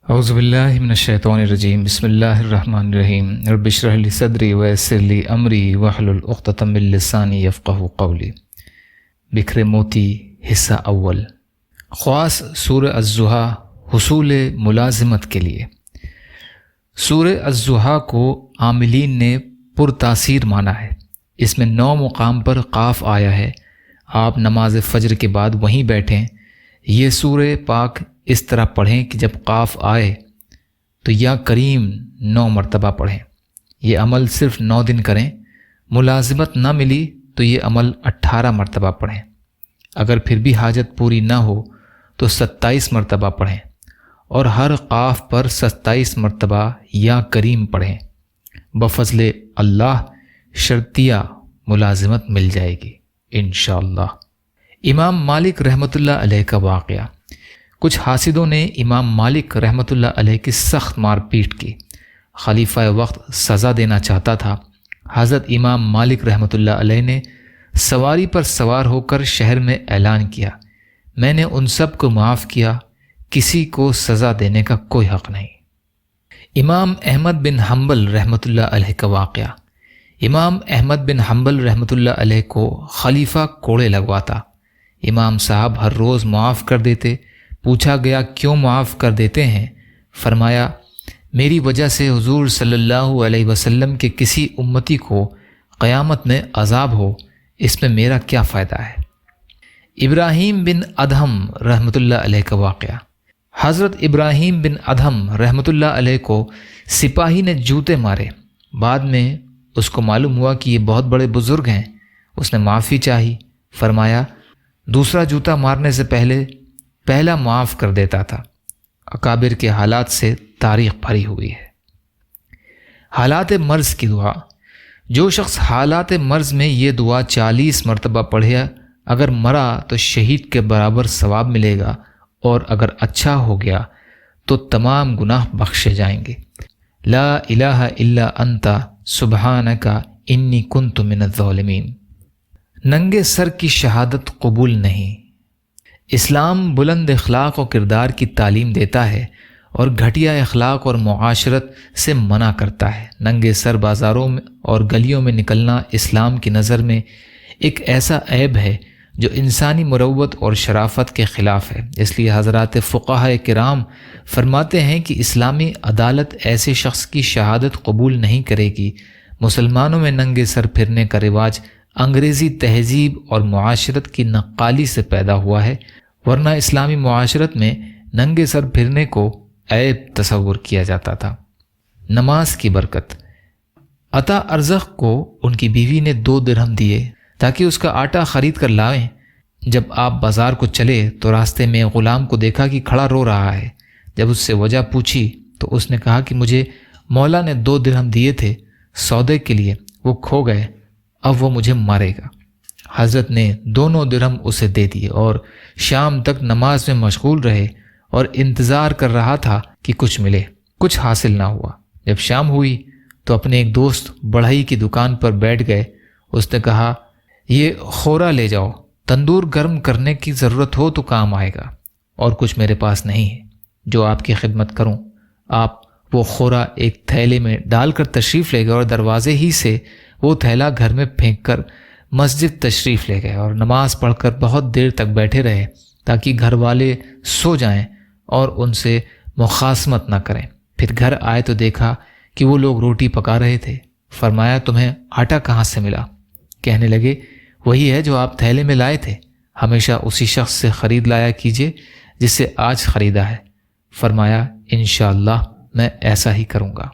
اعوذ باللہ من الشیطان الرجیم بسم اللہ الرحمن الرحیم رب اشرح لی صدری ویسر لی امری واحلل عقدۃ من لسانی یفقہوا قولی۔ بکھرے موتی حصہ اول۔ خواص سورہ الضحیٰ حصول ملازمت کے لیے۔ سورہ الضحیٰ کو عاملین نے پرتاثیر مانا ہے۔ اس میں 9 مقام پر قاف آیا ہے۔ آپ نماز فجر کے بعد وہیں بیٹھیں، یہ سورہ پاک اس طرح پڑھیں کہ جب قاف آئے تو یا کریم 9 مرتبہ پڑھیں۔ یہ عمل صرف 9 دن کریں۔ ملازمت نہ ملی تو یہ عمل 18 مرتبہ پڑھیں۔ اگر پھر بھی حاجت پوری نہ ہو تو 27 مرتبہ پڑھیں اور ہر قاف پر 27 مرتبہ یا کریم پڑھیں۔ بفضل اللہ شرطیہ ملازمت مل جائے گی انشاءاللہ۔ امام مالک رحمۃ اللہ علیہ کا واقعہ۔ کچھ حاسدوں نے امام مالک رحمۃ اللہ علیہ کی سخت مار پیٹ کی۔ خلیفہ وقت سزا دینا چاہتا تھا۔ حضرت امام مالک رحمۃ اللہ علیہ نے سواری پر سوار ہو کر شہر میں اعلان کیا، میں نے ان سب کو معاف کیا، کسی کو سزا دینے کا کوئی حق نہیں۔ امام احمد بن حنبل رحمۃ اللہ علیہ کا واقعہ۔ امام احمد بن حنبل رحمۃ اللہ علیہ کو خلیفہ کوڑے لگواتا۔ امام صاحب ہر روز معاف کر دیتے۔ پوچھا گیا کیوں معاف کر دیتے ہیں؟ فرمایا میری وجہ سے حضور صلی اللہ علیہ وسلم کے کسی امتی کو قیامت میں عذاب ہو، اس میں میرا کیا فائدہ ہے۔ ابراہیم بن ادہم رحمۃ اللہ علیہ کا واقعہ۔ حضرت ابراہیم بن ادہم رحمۃ اللہ علیہ کو سپاہی نے جوتے مارے۔ بعد میں اس کو معلوم ہوا کہ یہ بہت بڑے بزرگ ہیں۔ اس نے معافی چاہی۔ فرمایا دوسرا جوتا مارنے سے پہلا معاف کر دیتا تھا۔ اکابر کے حالات سے تاریخ بھری ہوئی ہے۔ حالات مرض کی دعا۔ جو شخص حالات مرض میں یہ دعا 40 مرتبہ پڑھے، اگر مرا تو شہید کے برابر ثواب ملے گا، اور اگر اچھا ہو گیا تو تمام گناہ بخشے جائیں گے۔ لا الہ الا انت سبحانک انی کنت من الظالمین۔ ننگے سر کی شہادت قبول نہیں۔ اسلام بلند اخلاق و کردار کی تعلیم دیتا ہے اور گھٹیا اخلاق اور معاشرت سے منع کرتا ہے۔ ننگے سر بازاروں میں اور گلیوں میں نکلنا اسلام کی نظر میں ایک ایسا عیب ہے جو انسانی مروت اور شرافت کے خلاف ہے۔ اس لیے حضرات فقہاء کرام فرماتے ہیں کہ اسلامی عدالت ایسے شخص کی شہادت قبول نہیں کرے گی۔ مسلمانوں میں ننگے سر پھرنے کا رواج انگریزی تہذیب اور معاشرت کی نقالی سے پیدا ہوا ہے، ورنہ اسلامی معاشرت میں ننگے سر پھرنے کو عیب تصور کیا جاتا تھا۔ نماز کی برکت۔ عطا ارزق کو ان کی بیوی نے 2 درہم دیے تاکہ اس کا آٹا خرید کر لائیں۔ جب آپ بازار کو چلے تو راستے میں غلام کو دیکھا کہ کھڑا رو رہا ہے۔ جب اس سے وجہ پوچھی تو اس نے کہا کہ مجھے مولا نے 2 درہم دیے تھے سودے کے لیے، وہ کھو گئے، اب وہ مجھے مارے گا۔ حضرت نے دونوں درہم اسے دے دیے اور شام تک نماز میں مشغول رہے اور انتظار کر رہا تھا کہ کچھ ملے۔ کچھ حاصل نہ ہوا۔ جب شام ہوئی تو اپنے ایک دوست بڑھئی کی دکان پر بیٹھ گئے۔ اس نے کہا یہ خورا لے جاؤ، تندور گرم کرنے کی ضرورت ہو تو کام آئے گا، اور کچھ میرے پاس نہیں ہے جو آپ کی خدمت کروں۔ آپ وہ خورا ایک تھیلے میں ڈال کر تشریف لے گئے اور دروازے ہی سے وہ تھیلا گھر میں پھینک کر مسجد تشریف لے گئے اور نماز پڑھ کر بہت دیر تک بیٹھے رہے تاکہ گھر والے سو جائیں اور ان سے مخاصمت نہ کریں۔ پھر گھر آئے تو دیکھا کہ وہ لوگ روٹی پکا رہے تھے۔ فرمایا تمہیں آٹا کہاں سے ملا؟ کہنے لگے وہی ہے جو آپ تھیلے میں لائے تھے، ہمیشہ اسی شخص سے خرید لایا کیجیے جس سے آج خریدا ہے۔ فرمایا انشاءاللہ میں ایسا ہی کروں گا۔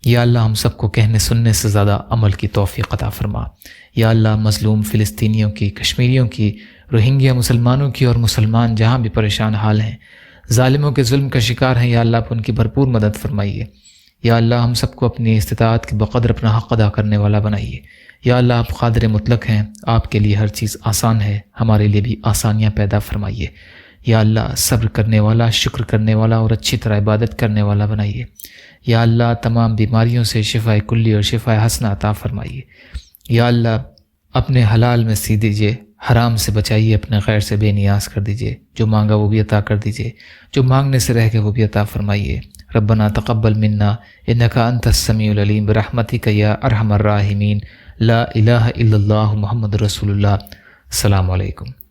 یا اللہ ہم سب کو کہنے سننے سے زیادہ عمل کی توفیق عطا فرما۔ یا اللہ مظلوم فلسطینیوں کی، کشمیریوں کی، روہنگیا مسلمانوں کی اور مسلمان جہاں بھی پریشان حال ہیں، ظالموں کے ظلم کا شکار ہیں، یا اللہ آپ ان کی بھرپور مدد فرمائیے۔ یا اللہ ہم سب کو اپنی استطاعت کے بقدر اپنا حق ادا کرنے والا بنائیے۔ یا اللہ آپ قادر مطلق ہیں، آپ کے لیے ہر چیز آسان ہے، ہمارے لیے بھی آسانیاں پیدا فرمائیے۔ یا اللہ صبر کرنے والا، شکر کرنے والا اور اچھی طرح عبادت کرنے والا بنائیے۔ یا اللہ تمام بیماریوں سے شفا کلی اور شفا حسنہ عطا فرمائیے۔ یا اللہ اپنے حلال میں سی دیجیے، حرام سے بچائیے، اپنے خیر سے بے نیاز کر دیجیے، جو مانگا وہ بھی عطا کر دیجیے، جو مانگنے سے رہ گئے وہ بھی عطا فرمائیے۔ ربنا تقبل منا انک انت السمیع العلیم برحمتک یا ارحم الراحمین، لا الہ الا اللہ محمد رسول اللہ۔ السلام علیکم۔